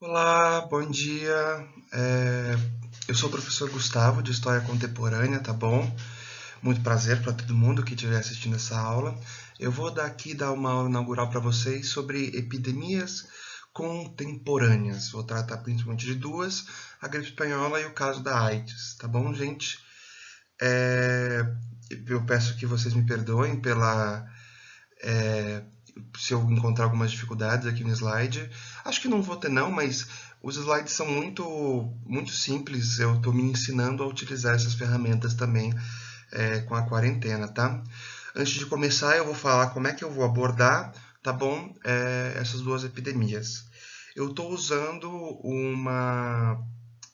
Olá, bom dia. É, eu sou o professor Gustavo, de História Contemporânea, tá bom? Muito prazer para todo mundo que estiver assistindo essa aula. Eu vou dar uma aula inaugural para vocês sobre epidemias contemporâneas. Vou tratar principalmente de duas, a gripe espanhola e o caso da AIDS, tá bom, gente? É, eu peço que vocês me perdoem é, se eu encontrar algumas dificuldades aqui no slide. Acho que não vou ter não, mas os slides são muito simples. Eu estou me ensinando a utilizar essas ferramentas também com a quarentena, tá? Antes de começar, eu vou falar como é que eu vou abordar, tá bom? Essas duas epidemias. Eu estou usando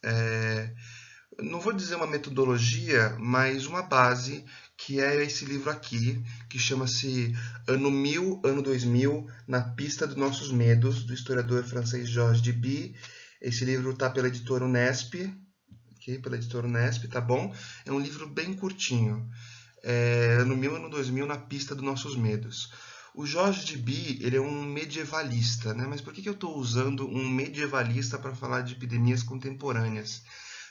é, não vou dizer uma metodologia, mas uma base, que é esse livro aqui, que chama-se Ano 1000, Ano 2000, Na Pista dos Nossos Medos, do historiador francês Georges Duby. Esse livro está pela editora Unesp, ok? Pela editora Unesp, tá bom? É um livro bem curtinho. Ano 1000, Ano 2000, Na Pista dos Nossos Medos. O Georges Duby, ele é um medievalista, né? Mas por que eu estou usando um medievalista para falar de epidemias contemporâneas?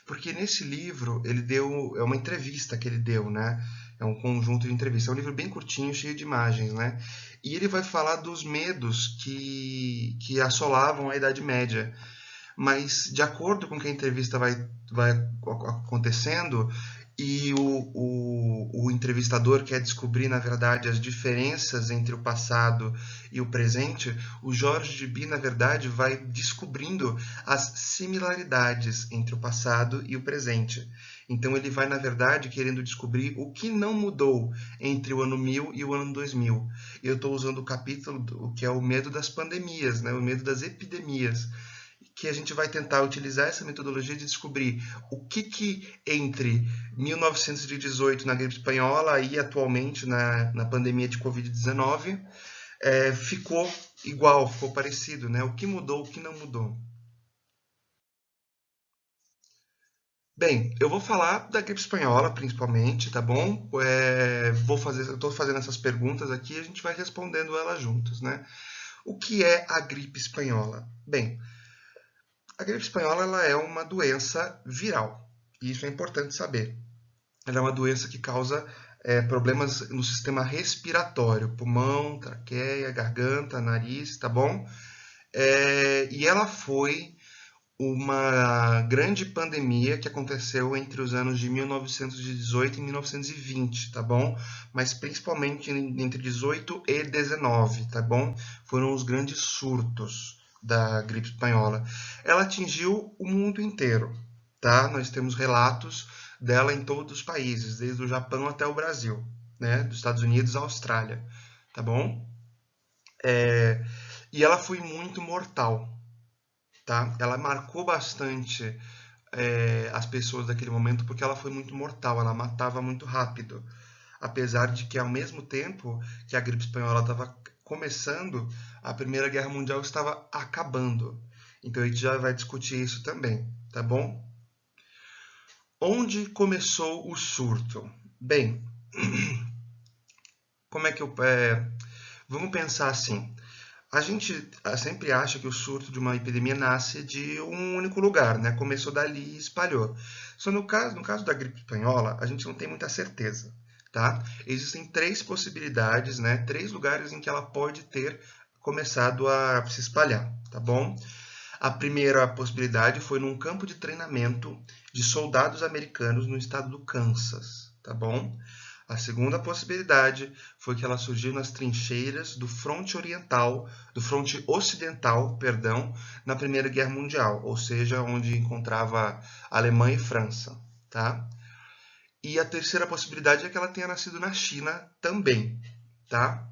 Porque nesse livro ele deu, é uma entrevista que ele deu, né? É um conjunto de entrevistas. É um livro bem curtinho, cheio de imagens, né? E ele vai falar dos medos que assolavam a Idade Média. Mas, de acordo com que a entrevista vai acontecendo, e o entrevistador quer descobrir, na verdade, as diferenças entre o passado e o presente, o Jorge Duby, na verdade, vai descobrindo as similaridades entre o passado e o presente. Então, ele vai, na verdade, querendo descobrir o que não mudou entre o ano 1000 e o ano 2000. Eu estou usando o capítulo que é o medo das pandemias, né? O medo das epidemias, que a gente vai tentar utilizar essa metodologia de descobrir o que entre 1918 na gripe espanhola e atualmente na pandemia de Covid-19 ficou igual, ficou parecido, né? O que mudou, o que não mudou. Bem, eu vou falar da gripe espanhola principalmente, tá bom? Eu estou fazendo essas perguntas aqui e a gente vai respondendo elas juntos, né? O que é a gripe espanhola? Bem, a gripe espanhola ela é uma doença viral. E isso é importante saber. Ela é uma doença que causa problemas no sistema respiratório, pulmão, traqueia, garganta, nariz, tá bom? E ela foi uma grande pandemia que aconteceu entre os anos de 1918 e 1920, tá bom? Mas principalmente entre 18 e 19, tá bom? Foram os grandes surtos da gripe espanhola. Ela atingiu o mundo inteiro, tá? Nós temos relatos dela em todos os países, desde o Japão até o Brasil, né? Dos Estados Unidos à Austrália, tá bom? É, e ela foi muito mortal, tá? Ela marcou bastante as pessoas daquele momento porque ela foi muito mortal, ela matava muito rápido. Apesar de que, ao mesmo tempo que a gripe espanhola estava começando, a Primeira Guerra Mundial estava acabando. Então a gente já vai discutir isso também, tá bom? Onde começou o surto? Bem, como é que eu. Vamos pensar assim. A gente sempre acha que o surto de uma epidemia nasce de um único lugar, né? Começou dali e espalhou. Só no caso da gripe espanhola, a gente não tem muita certeza, tá? Existem três possibilidades, né? Três lugares em que ela pode ter começado a se espalhar, tá bom? A primeira possibilidade foi num campo de treinamento de soldados americanos no estado do Kansas, tá bom? A segunda possibilidade foi que ela surgiu nas trincheiras do fronte oriental, do fronte ocidental, perdão, na Primeira Guerra Mundial, ou seja, onde encontrava Alemanha e França, tá? E a terceira possibilidade é que ela tenha nascido na China também, tá?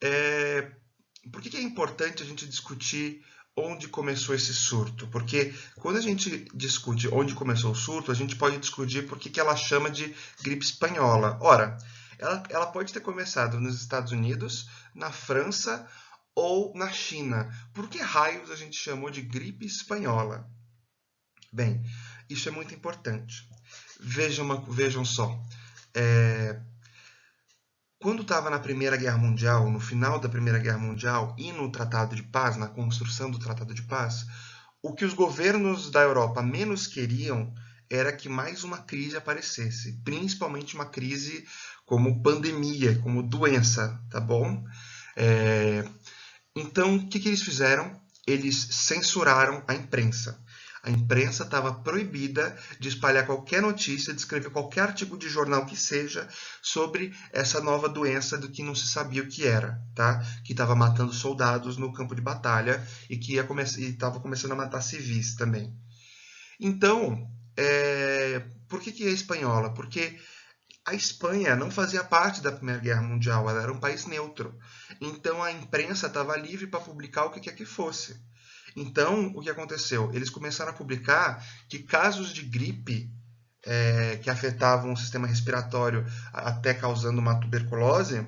É, por que é importante a gente discutir onde começou esse surto? Porque quando a gente discute onde começou o surto, a gente pode discutir por que ela chama de gripe espanhola. Ora, ela pode ter começado nos Estados Unidos, na França ou na China. Por que raios a gente chamou de gripe espanhola? Bem, isso é muito importante. Vejam só. É, Quando estava na Primeira Guerra Mundial, no final da Primeira Guerra Mundial e no Tratado de Paz, na construção do Tratado de Paz, O que os governos da Europa menos queriam era que mais uma crise aparecesse, principalmente uma crise como pandemia, como doença, tá bom? É, Então, o que eles fizeram? Eles censuraram a imprensa. A imprensa estava proibida de espalhar qualquer notícia, de escrever qualquer artigo de jornal que seja sobre essa nova doença do que não se sabia o que era, tá? Que estava matando soldados no campo de batalha e que estava começando a matar civis também. Então, por que é espanhola? Porque a Espanha não fazia parte da Primeira Guerra Mundial, ela era um país neutro. Então a imprensa estava livre para publicar o que quer que fosse. Então, o que aconteceu? Eles começaram a publicar que casos de gripe que afetavam o sistema respiratório, até causando uma tuberculose,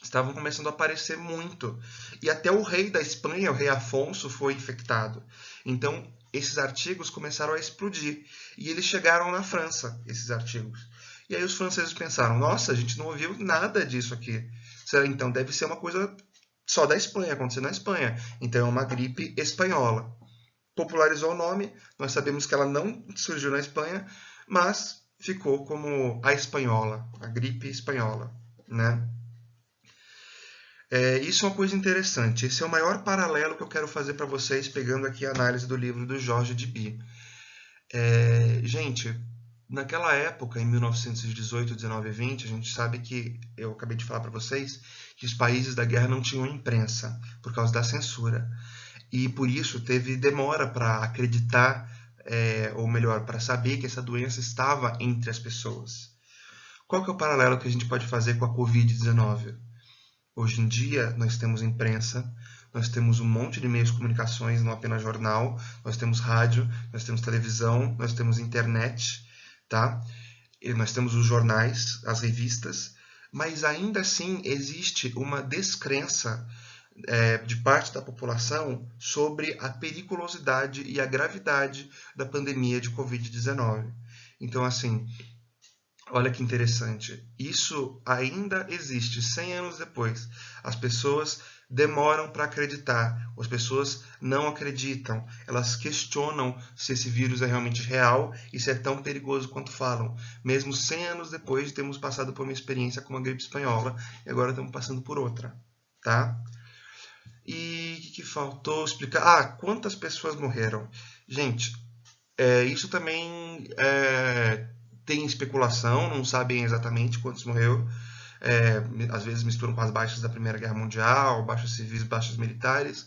estavam começando a aparecer muito. E até o rei da Espanha, o rei Afonso, foi infectado. Então, esses artigos começaram a explodir. E eles chegaram na França, esses artigos. E aí os franceses pensaram, nossa, a gente não ouviu nada disso aqui. Então deve ser uma coisa só da Espanha, acontecendo na Espanha. Então é uma gripe espanhola. Popularizou o nome, nós sabemos que ela não surgiu na Espanha, mas ficou como a espanhola, a gripe espanhola, né? Isso é uma coisa interessante. Esse é o maior paralelo que eu quero fazer para vocês, pegando aqui a análise do livro do Jorge Deby. Gente, naquela época, em 1918, 19 e 20, a gente sabe que, eu acabei de falar para vocês, que os países da guerra não tinham imprensa, por causa da censura. E por isso teve demora para acreditar, ou melhor, para saber que essa doença estava entre as pessoas. Qual que é o paralelo que a gente pode fazer com a Covid-19? Hoje em dia, nós temos imprensa, nós temos um monte de meios de comunicações, não apenas jornal, nós temos rádio, nós temos televisão, nós temos internet, tá? E nós temos os jornais, as revistas, mas ainda assim existe uma descrença de parte da população sobre a periculosidade e a gravidade da pandemia de Covid-19. Então, assim, olha que interessante. Isso ainda existe 100 anos depois. As pessoas demoram para acreditar. As pessoas não acreditam. Elas questionam se esse vírus é realmente real e se é tão perigoso quanto falam. Mesmo 100 anos depois de termos passado por uma experiência como a gripe espanhola e agora estamos passando por outra, tá? E o que faltou explicar? Quantas pessoas morreram? Gente, isso também tem especulação, não sabem exatamente quantos morreu. Às vezes misturam com as baixas da Primeira Guerra Mundial, baixas civis, baixas militares.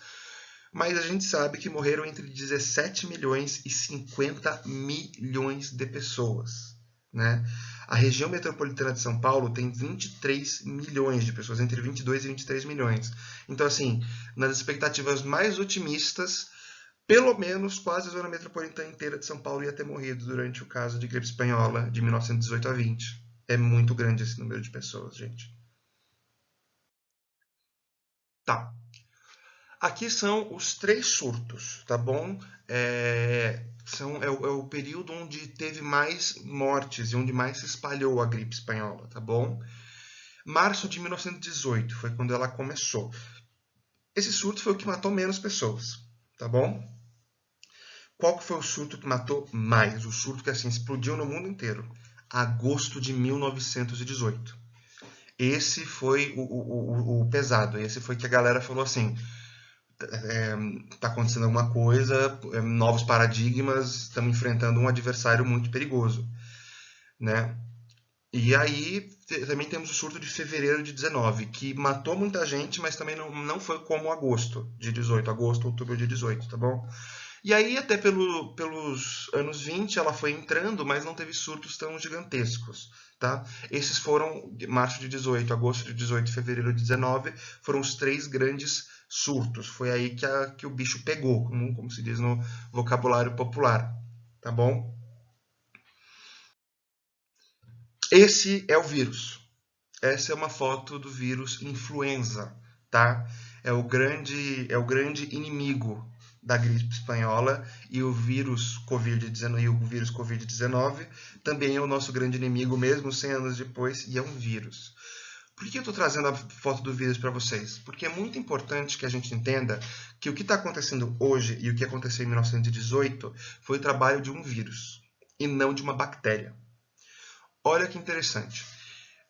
Mas a gente sabe que morreram entre 17 milhões e 50 milhões de pessoas, né? A região metropolitana de São Paulo tem 23 milhões de pessoas, entre 22 e 23 milhões. Então, assim, nas expectativas mais otimistas, pelo menos quase a zona metropolitana inteira de São Paulo ia ter morrido durante o caso de gripe espanhola de 1918 a 20. É muito grande esse número de pessoas, gente. Tá. Aqui são os 3 surtos, tá bom? É o período onde teve mais mortes e onde mais se espalhou a gripe espanhola, tá bom? Março de 1918 foi quando ela começou. Esse surto foi o que matou menos pessoas, tá bom? Qual que foi o surto que matou mais? O surto que assim explodiu no mundo inteiro. Agosto de 1918. Esse foi o pesado. Esse foi que a galera falou assim: está acontecendo alguma coisa, novos paradigmas, estamos enfrentando um adversário muito perigoso, né? E aí também temos o surto de fevereiro de 19, que matou muita gente, mas também não foi como agosto de 18, agosto, outubro de 18, tá bom? E aí até pelos anos 20 ela foi entrando, mas não teve surtos tão gigantescos, tá? Esses foram março de 18, agosto de 18 e fevereiro de 19, foram os 3 grandes surtos. Foi aí que o bicho pegou, como se diz no vocabulário popular, tá bom? Esse é o vírus. Essa é uma foto do vírus influenza, tá? É o grande inimigo da gripe espanhola e o vírus Covid-19 também é o nosso grande inimigo mesmo 100 anos depois e é um vírus. Por que eu estou trazendo a foto do vírus para vocês? Porque é muito importante que a gente entenda que o que está acontecendo hoje e o que aconteceu em 1918 foi o trabalho de um vírus e não de uma bactéria. Olha que interessante.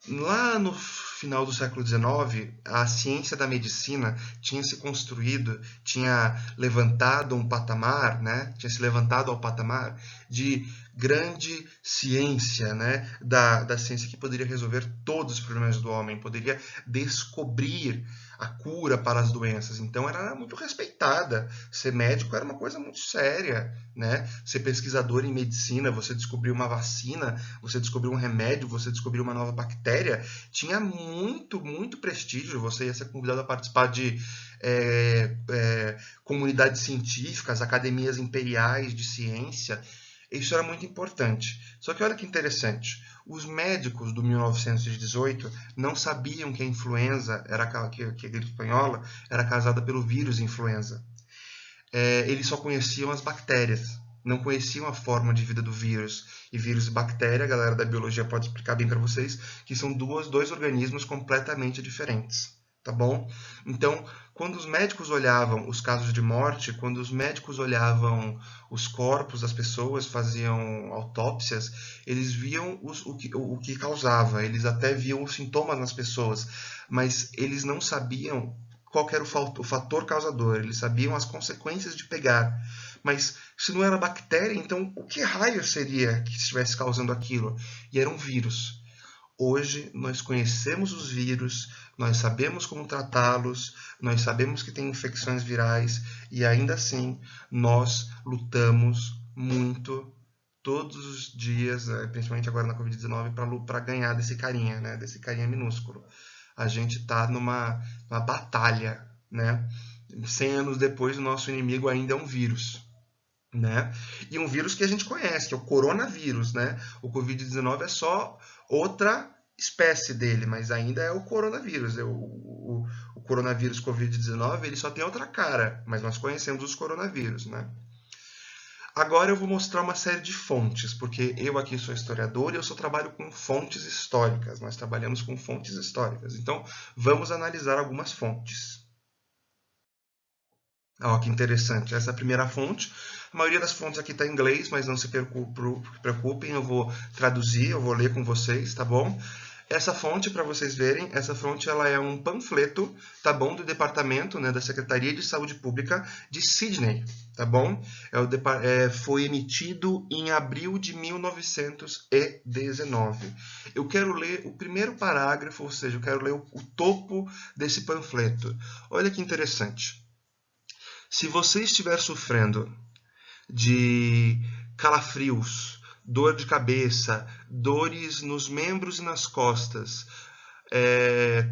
Lá no final do século XIX, a ciência da medicina tinha se construído, tinha levantado um patamar, né? Tinha se levantado ao patamar de grande ciência, né? Da ciência que poderia resolver todos os problemas do homem, poderia descobrir a cura para as doenças. Então era muito respeitada. Ser médico era uma coisa muito séria, né? Ser pesquisador em medicina, você descobrir uma vacina, você descobriu um remédio, você descobriu uma nova bactéria, tinha muito prestígio. Você ia ser convidado a participar de comunidades científicas, academias imperiais de ciência. Isso era muito importante. Só que olha que interessante. Os médicos do 1918 não sabiam que a influenza, que a gripe espanhola, era causada pelo vírus influenza. Eles só conheciam as bactérias, não conheciam a forma de vida do vírus. E vírus e bactéria, a galera da biologia pode explicar bem para vocês, que são dois organismos completamente diferentes, tá bom? Então, quando os médicos olhavam os casos de morte, quando os médicos olhavam os corpos das pessoas, faziam autópsias, eles viam o que causava, eles até viam os sintomas nas pessoas, mas eles não sabiam qual era o fator causador, eles sabiam as consequências de pegar. Mas se não era bactéria, então o que raio seria que estivesse causando aquilo? E era um vírus. Hoje nós conhecemos os vírus, nós sabemos como tratá-los, nós sabemos que tem infecções virais e ainda assim nós lutamos muito todos os dias, principalmente agora na Covid-19, para ganhar desse carinha, né? Desse carinha minúsculo. A gente está numa batalha, né? 100 anos depois, o nosso inimigo ainda é um vírus, né? E um vírus que a gente conhece, que é o coronavírus, né? O Covid-19 é só outra espécie dele, mas ainda é o coronavírus. O coronavírus Covid-19, ele só tem outra cara, mas nós conhecemos os coronavírus, né? Agora eu vou mostrar uma série de fontes, porque eu aqui sou historiador e eu só trabalho com fontes históricas. Nós trabalhamos com fontes históricas. Então, vamos analisar algumas fontes. Ó, que interessante. Essa é a primeira fonte. A maioria das fontes aqui está em inglês, mas não se preocupem, eu vou traduzir, eu vou ler com vocês, tá bom? Essa fonte, para vocês verem, essa fonte ela é um panfleto, tá bom, do departamento, né, da Secretaria de Saúde Pública de Sydney, tá bom? Foi emitido em abril de 1919. Eu quero ler o primeiro parágrafo, ou seja, eu quero ler o topo desse panfleto. Olha que interessante. Se você estiver sofrendo de calafrios, dor de cabeça, dores nos membros e nas costas,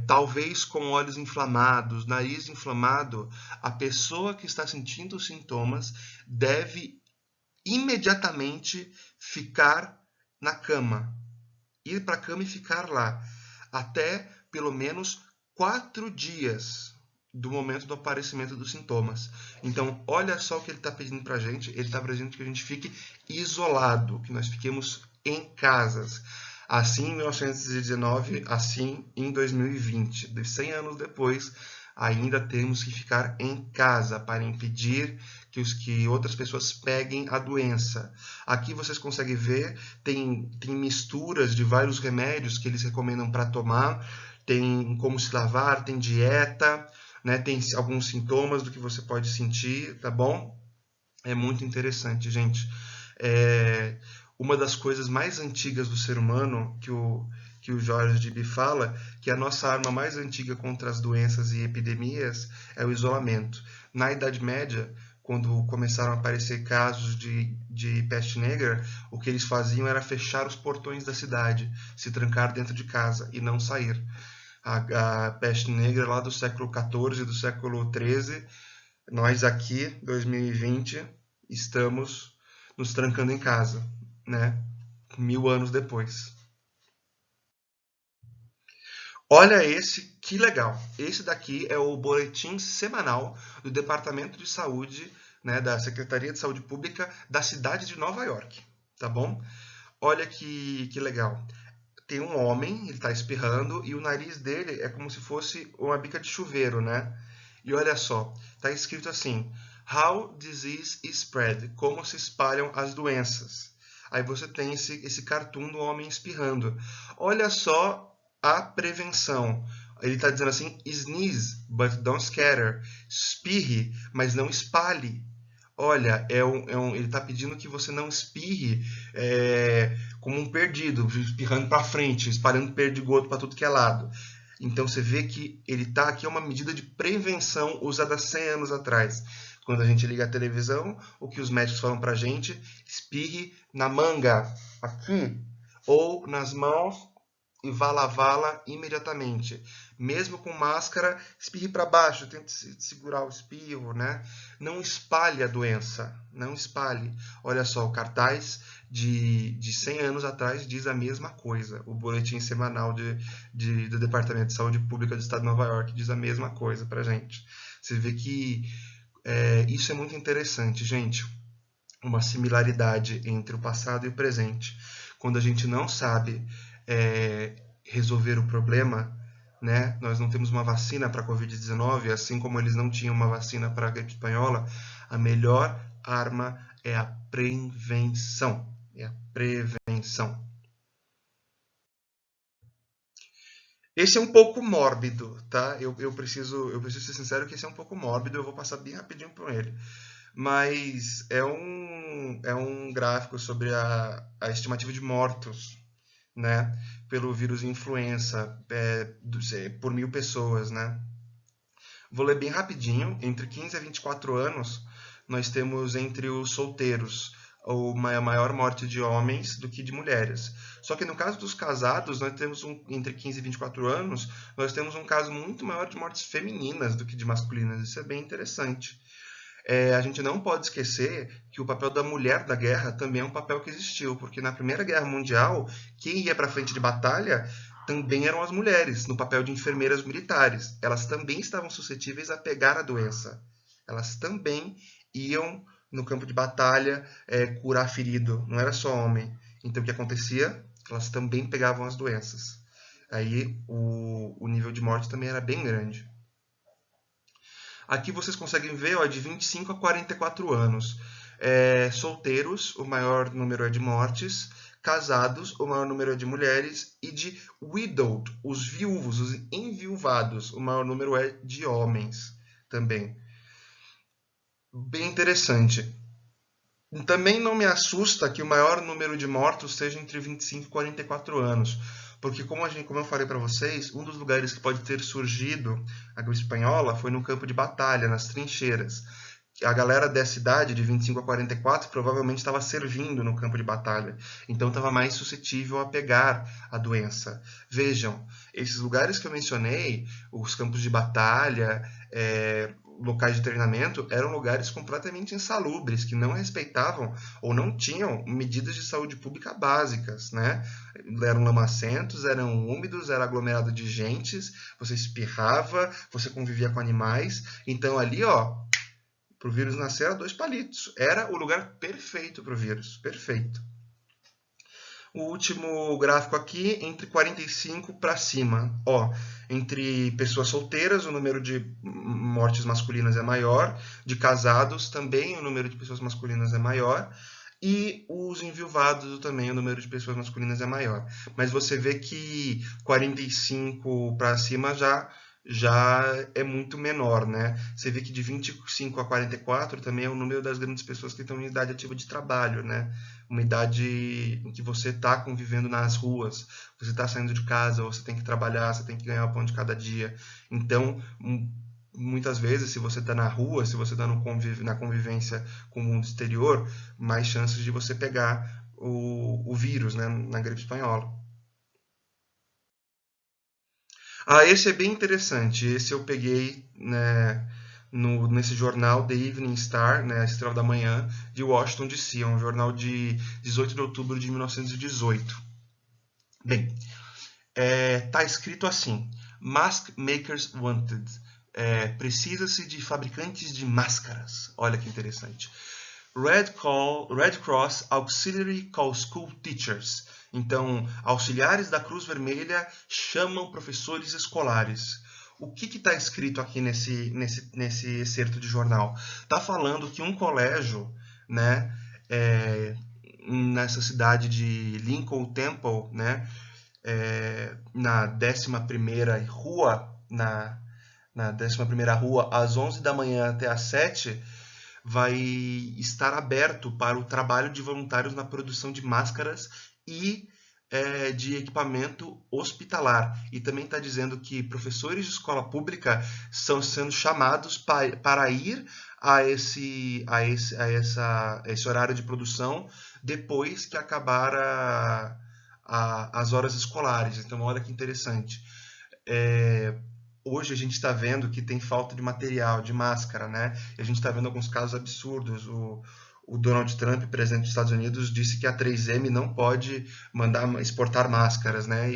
talvez com olhos inflamados, nariz inflamado, a pessoa que está sentindo os sintomas deve imediatamente ficar na cama, ir para a cama e ficar lá, até pelo menos 4 dias do momento do aparecimento dos sintomas. Então, olha só o que ele está pedindo para a gente. Ele está pedindo que a gente fique isolado, que nós fiquemos em casas. Assim em 1919, assim em 2020. 100 anos depois, ainda temos que ficar em casa para impedir que outras pessoas peguem a doença. Aqui vocês conseguem ver, tem misturas de vários remédios que eles recomendam para tomar, tem como se lavar, tem dieta, né? Tem alguns sintomas do que você pode sentir, tá bom? É muito interessante, gente. Uma das coisas mais antigas do ser humano, que o George Dibby fala, que a nossa arma mais antiga contra as doenças e epidemias é o isolamento. Na Idade Média, quando começaram a aparecer casos de peste negra, o que eles faziam era fechar os portões da cidade, se trancar dentro de casa e não sair. A peste negra lá do século XIV, do século XIII, nós aqui, 2020, estamos nos trancando em casa, né? 1000 anos depois. Olha esse, que legal. Esse daqui é o boletim semanal do Departamento de Saúde, né, da Secretaria de Saúde Pública da cidade de Nova York, tá bom? Olha que legal. tem um homem, ele está espirrando, e o nariz dele é como se fosse uma bica de chuveiro, né? E olha só, está escrito assim, How disease is spread, como se espalham as doenças. Aí você tem esse cartoon do homem espirrando. Olha só a prevenção. Ele está dizendo assim, sneeze, but don't scatter. Espirre, mas não espalhe. Olha, ele está pedindo que você não espirre como um perdido, espirrando para frente, espalhando perdigoto para tudo que é lado. Então você vê que ele está aqui, é uma medida de prevenção usada 100 anos atrás. Quando a gente liga a televisão, o que os médicos falam para a gente, espirre na manga, aqui, ou nas mãos, e vá lavá-la imediatamente. Mesmo com máscara, espirre para baixo, tente segurar o espirro, né? Não espalhe a doença, não espalhe. Olha só, o cartaz de 100 anos atrás diz a mesma coisa. O boletim semanal do Departamento de Saúde Pública do Estado de Nova York diz a mesma coisa para gente. Você vê que isso é muito interessante, gente. Uma similaridade entre o passado e o presente. Quando a gente não sabe resolver o problema, né? Nós não temos uma vacina para a Covid-19, assim como eles não tinham uma vacina para a gripe espanhola, a melhor arma é a prevenção. É a prevenção. Esse é um pouco mórbido, tá? Eu preciso ser sincero que esse é um pouco mórbido, eu vou passar bem rapidinho por ele. Mas é um gráfico sobre a estimativa de mortos, né, pelo vírus influenza por 1.000 pessoas, né? Vou ler bem rapidinho. Entre 15 a 24 anos, nós temos entre os solteiros a maior morte de homens do que de mulheres. Só que no caso dos casados, nós temos entre 15 e 24 anos, nós temos um caso muito maior de mortes femininas do que de masculinas. Isso é bem interessante. A gente não pode esquecer que o papel da mulher na guerra também é um papel que existiu, porque na Primeira Guerra Mundial, quem ia para a frente de batalha também eram as mulheres, no papel de enfermeiras militares. Elas também estavam suscetíveis a pegar a doença. Elas também iam no campo de batalha curar ferido, não era só homem. Então o que acontecia? Elas também pegavam as doenças. Aí o nível de morte também era bem grande. Aqui vocês conseguem ver, ó, de 25 a 44 anos. Solteiros, o maior número é de mortes. Casados, o maior número é de mulheres. E de widowed, os viúvos, os enviuvados, o maior número é de homens também. Bem interessante. Também não me assusta que o maior número de mortos seja entre 25 e 44 anos. Porque, como eu falei para vocês, um dos lugares que pode ter surgido a gripe espanhola foi no campo de batalha, nas trincheiras. A galera dessa idade, de 25 a 44, provavelmente estava servindo no campo de batalha. Então, estava mais suscetível a pegar a doença. Vejam, esses lugares que eu mencionei, os campos de batalha, locais de treinamento, eram lugares completamente insalubres, que não respeitavam ou não tinham medidas de saúde pública básicas, né? Eram lamacentos, eram úmidos, era aglomerado de gentes, você espirrava, você convivia com animais. Então ali, ó, para o vírus nascer era 2 palitos. Era o lugar perfeito para o vírus, perfeito. O último gráfico aqui, entre 45 para cima. Ó, entre pessoas solteiras, o número de mortes masculinas é maior. De casados, também o número de pessoas masculinas é maior. E os enviuvados também, o número de pessoas masculinas é maior. Mas você vê que 45 para cima já é muito menor, né? Você vê que de 25 a 44 também é o número das grandes pessoas que estão em idade ativa de trabalho, né? Uma idade em que você está convivendo nas ruas, você está saindo de casa, você tem que trabalhar, você tem que ganhar o pão de cada dia. Então, muitas vezes, se você está na rua, se você está na convivência com o mundo exterior, mais chances de você pegar o vírus, né, na gripe espanhola. Esse é bem interessante. Esse eu peguei, né, nesse jornal The Evening Star, né, a Estrela da Manhã, de Washington, D.C. É um jornal de 18 de outubro de 1918. Bem, tá escrito assim: Mask Makers Wanted. Precisa-se de fabricantes de máscaras. Olha que interessante. Red Cross Auxiliary Call School Teachers. Então, auxiliares da Cruz Vermelha chamam professores escolares. O que está escrito aqui nesse excerto de jornal? Está falando que um colégio, né, nessa cidade de Lincoln Temple, né, na 11ª rua, na 11ª rua, às 11 da manhã até às 7, vai estar aberto para o trabalho de voluntários na produção de máscaras e de equipamento hospitalar. E também está dizendo que professores de escola pública estão sendo chamados para ir a esse horário de produção depois que acabar as horas escolares. Então, olha que interessante. Hoje a gente está vendo que tem falta de material, de máscara, né? E a gente está vendo alguns casos absurdos. O Donald Trump, presidente dos Estados Unidos, disse que a 3M não pode exportar máscaras, né?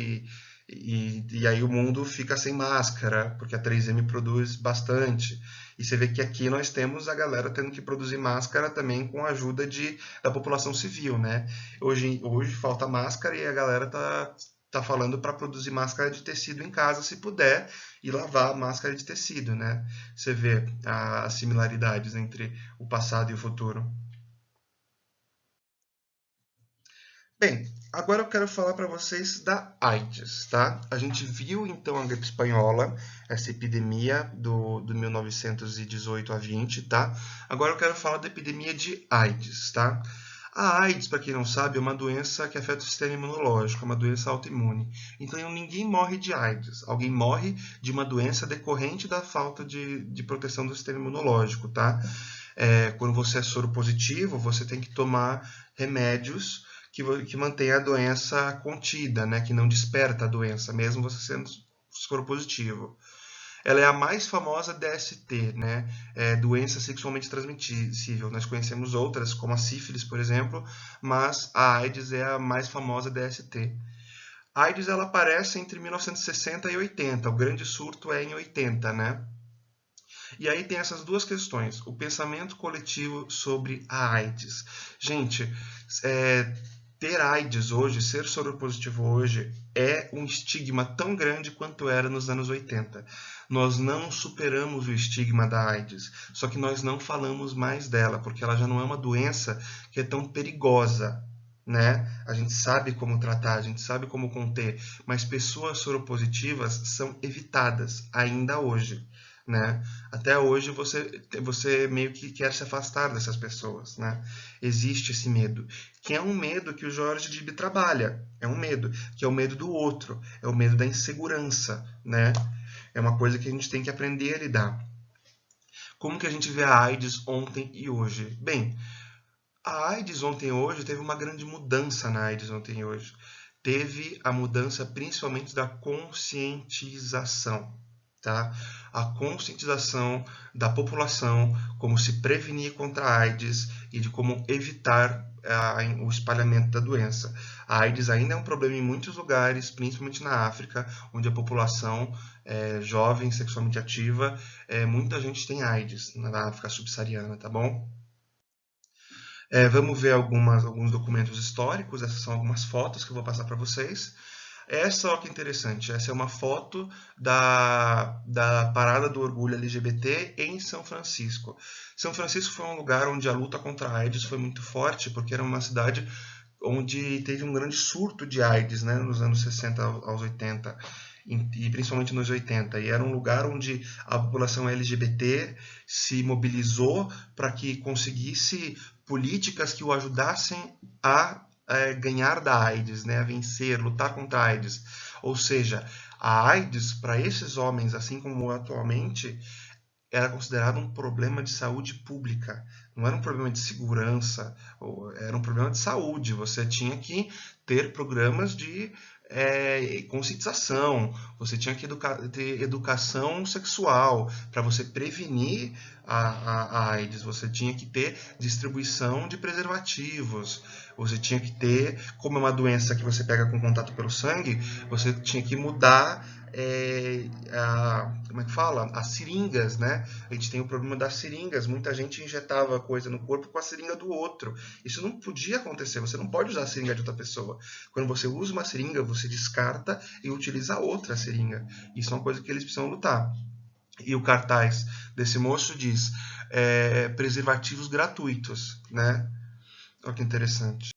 E aí o mundo fica sem máscara, porque a 3M produz bastante. E você vê que aqui nós temos a galera tendo que produzir máscara também com a ajuda da população civil, né? Hoje falta máscara e a galera tá falando para produzir máscara de tecido em casa, se puder, e lavar a máscara de tecido, né? Você vê as similaridades entre o passado e o futuro. Bem, agora eu quero falar para vocês da AIDS, tá? A gente viu então a gripe espanhola, essa epidemia do 1918 a 20, tá? Agora eu quero falar da epidemia de AIDS, tá? A AIDS, para quem não sabe, é uma doença que afeta o sistema imunológico, é uma doença autoimune. Então ninguém morre de AIDS, alguém morre de uma doença decorrente da falta de proteção do sistema imunológico, tá? Quando você é soro positivo, você tem que tomar remédios que mantém a doença contida, né? Que não desperta a doença, mesmo você sendo soro positivo. Ela é a mais famosa DST, né? Doença sexualmente transmissível. Nós conhecemos outras, como a sífilis, por exemplo, mas a AIDS é a mais famosa DST. A AIDS ela aparece entre 1960 e 80. O grande surto é em 80, né? E aí tem essas duas questões. O pensamento coletivo sobre a AIDS. Gente, ter AIDS hoje, ser soropositivo hoje, é um estigma tão grande quanto era nos anos 80. Nós não superamos o estigma da AIDS, só que nós não falamos mais dela, porque ela já não é uma doença que é tão perigosa, né? A gente sabe como tratar, a gente sabe como conter, mas pessoas soropositivas são evitadas ainda hoje, né? Até hoje você meio que quer se afastar dessas pessoas, né? Existe esse medo, que é um medo que o Jorge Dibi trabalha, é um medo, que é o medo do outro, é o medo da insegurança, né? É uma coisa que a gente tem que aprender a lidar. Como que a gente vê a AIDS ontem e hoje? Bem, a AIDS ontem e hoje teve uma grande mudança na AIDS ontem e hoje. Teve a mudança principalmente da conscientização. Tá? A conscientização da população, como se prevenir contra a AIDS e de como evitar o espalhamento da doença. A AIDS ainda é um problema em muitos lugares, principalmente na África, onde a população jovem, sexualmente ativa, muita gente tem AIDS na África subsaariana, tá bom? Vamos ver alguns documentos históricos, essas são algumas fotos que eu vou passar para vocês. Essa, olha que interessante, essa é uma foto da Parada do Orgulho LGBT em São Francisco. São Francisco foi um lugar onde a luta contra a AIDS foi muito forte, porque era uma cidade onde teve um grande surto de AIDS, né, nos anos 60 aos 80, e principalmente nos 80. E era um lugar onde a população LGBT se mobilizou para que conseguisse políticas que o ajudassem a ganhar da AIDS, né, a vencer, lutar contra a AIDS. Ou seja, a AIDS, para esses homens, assim como atualmente, era considerado um problema de saúde pública. Não era um problema de segurança, era um problema de saúde. Você tinha que ter programas de conscientização, você tinha que ter educação sexual para você prevenir a AIDS, você tinha que ter distribuição de preservativos, você tinha que ter, como é uma doença que você pega com contato pelo sangue, você tinha que mudar como é que fala? As seringas, né? A gente tem o problema das seringas. Muita gente injetava coisa no corpo com a seringa do outro. Isso não podia acontecer. Você não pode usar a seringa de outra pessoa. Quando você usa uma seringa, você descarta e utiliza outra seringa. Isso é uma coisa que eles precisam lutar. E o cartaz desse moço diz preservativos gratuitos, né? Olha que interessante.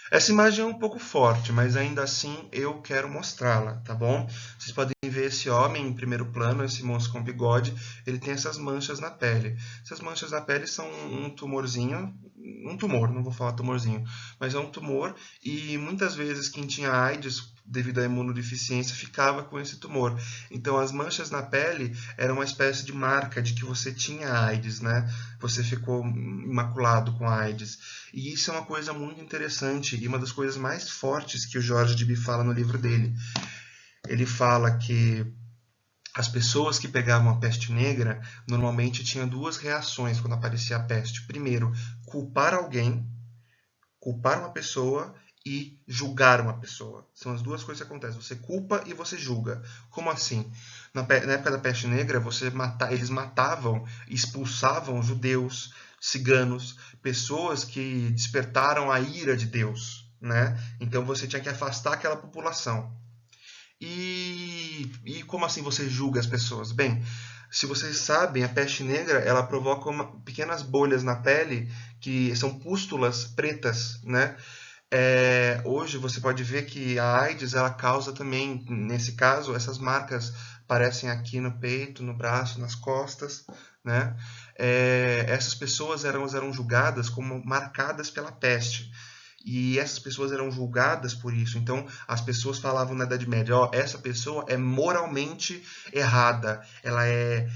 Essa imagem é um pouco forte, mas ainda assim eu quero mostrá-la, tá bom? Vocês podem ver esse homem em primeiro plano, esse moço com bigode, ele tem essas manchas na pele. Essas manchas na pele são um tumorzinho, um tumor, não vou falar tumorzinho, mas é um tumor e muitas vezes quem tinha AIDS devido à imunodeficiência ficava com esse tumor. Então as manchas na pele eram uma espécie de marca de que você tinha AIDS, né? Você ficou imaculado com a AIDS. E isso é uma coisa muito interessante e uma das coisas mais fortes que o Jorge Dibi fala no livro dele. Ele fala que as pessoas que pegavam a peste negra normalmente tinham duas reações quando aparecia a peste. Primeiro, culpar alguém, culpar uma pessoa e julgar uma pessoa. São as duas coisas que acontecem. Você culpa e você julga. Como assim? Na época da peste negra, eles matavam, expulsavam judeus, ciganos, pessoas que despertaram a ira de Deus, né? Então você tinha que afastar aquela população. E como assim você julga as pessoas? Bem, se vocês sabem, a peste negra ela provoca pequenas bolhas na pele que são pústulas pretas, né? Hoje você pode ver que a AIDS ela causa também, nesse caso, essas marcas aparecem aqui no peito, no braço, nas costas, né? Essas pessoas eram julgadas como marcadas pela peste. E essas pessoas eram julgadas por isso. Então, as pessoas falavam na Idade Média, ó, essa pessoa é moralmente errada, ela é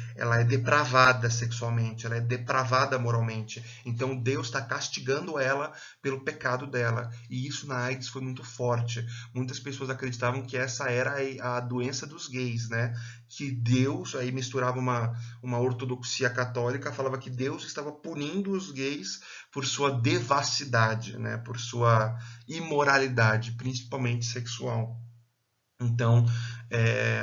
depravada sexualmente, ela é depravada moralmente. Então, Deus está castigando ela pelo pecado dela. E isso na AIDS foi muito forte. Muitas pessoas acreditavam que essa era a doença dos gays, né? Que Deus, aí misturava uma ortodoxia católica, falava que Deus estava punindo os gays por sua devassidade, né? Por sua imoralidade, principalmente sexual. Então,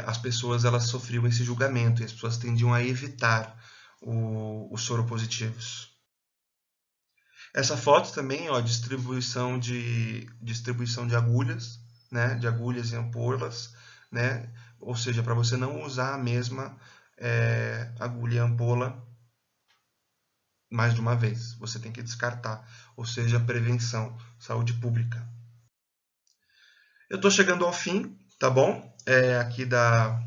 as pessoas elas sofriam esse julgamento e as pessoas tendiam a evitar os soropositivos. Essa foto também, ó, distribuição de agulhas, né? De agulhas e ampolas, né? Ou seja, para você não usar a mesma agulha e ampola mais de uma vez. Você tem que descartar, ou seja, prevenção, saúde pública. Eu estou chegando ao fim, tá bom? Aqui da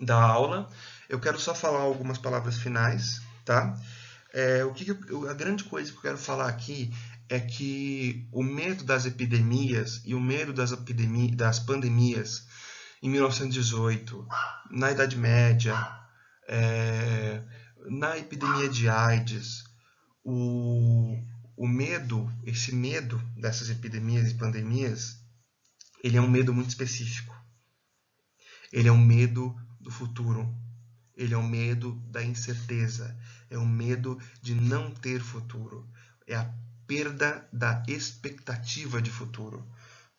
aula. Eu quero só falar algumas palavras finais, tá? A grande coisa que eu quero falar aqui é que o medo das epidemias e o medo das pandemias em 1918, na Idade Média, na epidemia de AIDS, o medo, esse medo dessas epidemias e pandemias, ele é um medo muito específico. Ele é um medo do futuro. Ele é um medo da incerteza. É um medo de não ter futuro. É a perda da expectativa de futuro.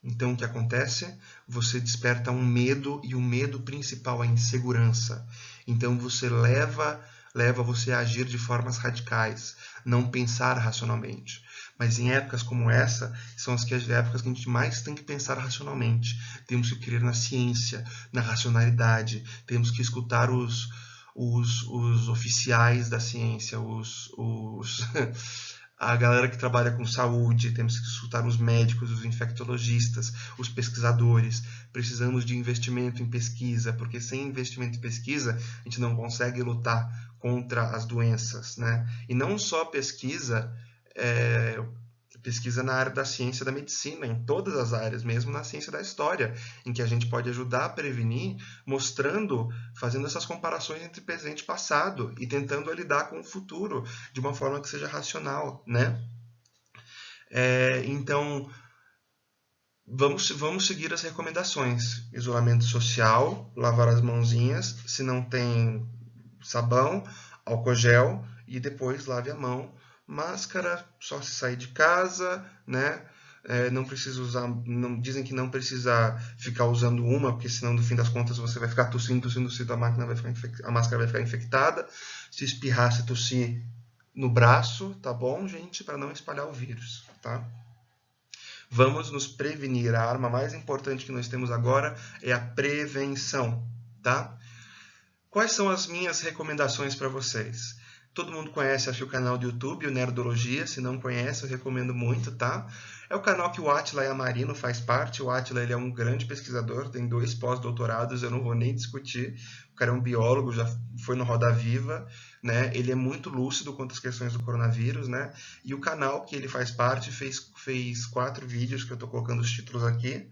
Então, o que acontece? Você desperta um medo e o medo principal é a insegurança. Então, você leva você a agir de formas radicais, não pensar racionalmente. Mas em épocas como essa, são as épocas que a gente mais tem que pensar racionalmente. Temos que crer na ciência, na racionalidade, temos que escutar os oficiais da ciência, a galera que trabalha com saúde, temos que escutar os médicos, os infectologistas, os pesquisadores. Precisamos de investimento em pesquisa, porque sem investimento em pesquisa, a gente não consegue lutar contra as doenças, né? E não só pesquisa, pesquisa na área da ciência da medicina, em todas as áreas, mesmo na ciência da história, em que a gente pode ajudar a prevenir, mostrando, fazendo essas comparações entre presente e passado e tentando lidar com o futuro de uma forma que seja racional, né? Então, vamos seguir as recomendações. Isolamento social, lavar as mãozinhas, se não tem sabão, álcool gel e depois lave a mão. Máscara, só se sair de casa, né? não precisa usar, dizem que não precisa ficar usando uma, porque senão no fim das contas você vai ficar tossindo, a máquina vai ficar a máscara vai ficar infectada. Se espirrar, se tossir no braço, tá bom, gente, para não espalhar o vírus, tá? Vamos nos prevenir. A arma mais importante que nós temos agora é a prevenção, tá? Quais são as minhas recomendações para vocês? Todo mundo conhece, acho, o canal do YouTube, o Nerdologia. Se não conhece, eu recomendo muito, tá? É o canal que o Átila Yamarino faz parte. O Átila, ele é um grande pesquisador, tem 2 pós-doutorados, eu não vou nem discutir. O cara é um biólogo, já foi no Roda Viva, né? Ele é muito lúcido quanto às questões do coronavírus, né? E o canal que ele faz parte fez 4 vídeos, que eu estou colocando os títulos aqui.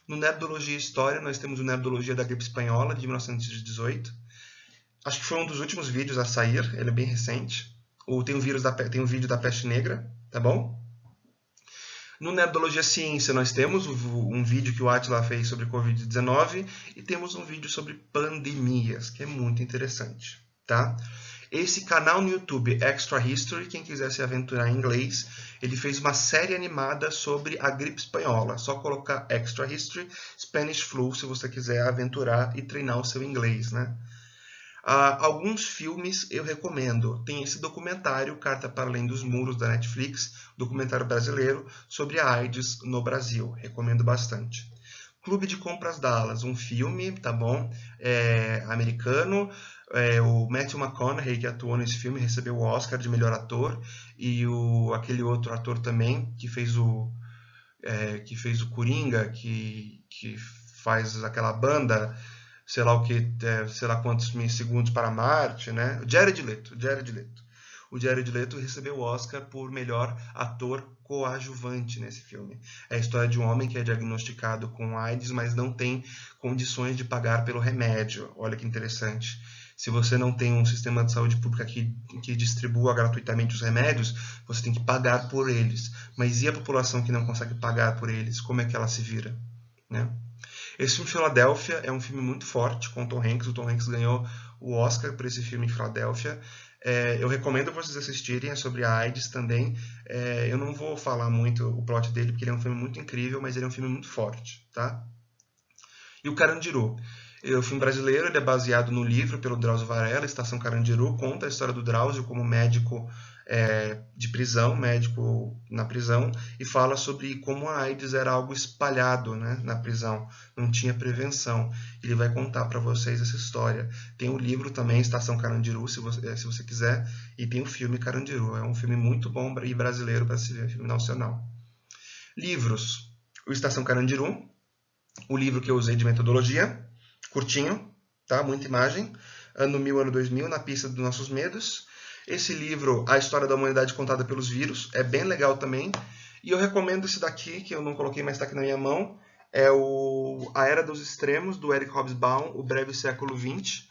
No Nerdologia História, nós temos o Nerdologia da Gripe Espanhola, de 1918. Acho que foi um dos últimos vídeos a sair, ele é bem recente. Tem um vídeo da Peste Negra, tá bom? No Nerdologia Ciência, nós temos um vídeo que o Átila fez sobre Covid-19 e temos um vídeo sobre pandemias, que é muito interessante, tá? Esse canal no YouTube, Extra History, quem quiser se aventurar em inglês, ele fez uma série animada sobre a gripe espanhola. Só colocar Extra History, Spanish Flu, se você quiser aventurar e treinar o seu inglês, né? Alguns filmes eu recomendo. Tem esse documentário, Carta para Além dos Muros, da Netflix, documentário brasileiro sobre a AIDS no Brasil. Recomendo bastante. Clube de Compras Dallas, um filme, tá bom? Americano. O Matthew McConaughey, que atuou nesse filme, recebeu o Oscar de melhor ator. E aquele outro ator também, que fez o Coringa, que faz aquela banda, sei lá o que, sei lá quantos segundos para Marte, né? O Jared Leto. O Jared Leto recebeu o Oscar por melhor ator coadjuvante nesse filme. É a história de um homem que é diagnosticado com AIDS, mas não tem condições de pagar pelo remédio. Olha que interessante. Se você não tem um sistema de saúde pública que distribua gratuitamente os remédios, você tem que pagar por eles. Mas e a população que não consegue pagar por eles? Como é que ela se vira, né? Esse filme, Filadélfia, é um filme muito forte com o Tom Hanks. O Tom Hanks ganhou o Oscar por esse filme, Filadélfia. Eu recomendo vocês assistirem, é sobre a AIDS também. Eu não vou falar muito o plot dele, porque ele é um filme muito incrível, mas ele é um filme muito forte, tá? E o Carandiru. O filme brasileiro, ele é baseado no livro pelo Drauzio Varela, Estação Carandiru, conta a história do Drauzio como médico de prisão, médico na prisão, e fala sobre como a AIDS era algo espalhado, né, na prisão, não tinha prevenção. Ele vai contar para vocês essa história. Tem o livro também, Estação Carandiru, se você quiser, e tem o filme Carandiru. É um filme muito bom e brasileiro para se ver, filme nacional. Livros. O Estação Carandiru, o livro que eu usei de metodologia, curtinho, tá? Muita imagem. Ano 1000, ano 2000, na pista dos nossos medos. Esse livro, A História da Humanidade Contada pelos Vírus, é bem legal também. E eu recomendo esse daqui, que eu não coloquei, mas está aqui na minha mão. É A Era dos Extremos, do Eric Hobsbawm, O Breve Século XX.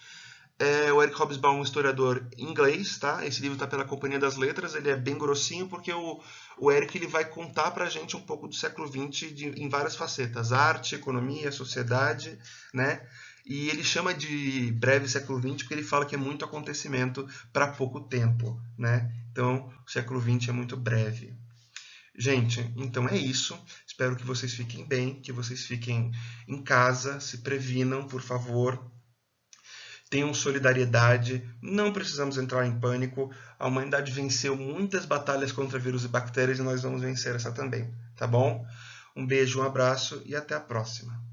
O Eric Hobsbawm é um historiador inglês, tá? Esse livro está pela Companhia das Letras, ele é bem grossinho, porque o Eric ele vai contar para a gente um pouco do século XX em várias facetas. Arte, economia, sociedade, né? E ele chama de breve século XX porque ele fala que é muito acontecimento para pouco tempo, né? Então, o século XX é muito breve. Gente, então é isso. Espero que vocês fiquem bem, que vocês fiquem em casa, se previnam, por favor. Tenham solidariedade, não precisamos entrar em pânico. A humanidade venceu muitas batalhas contra vírus e bactérias e nós vamos vencer essa também, tá bom? Um beijo, um abraço e até a próxima.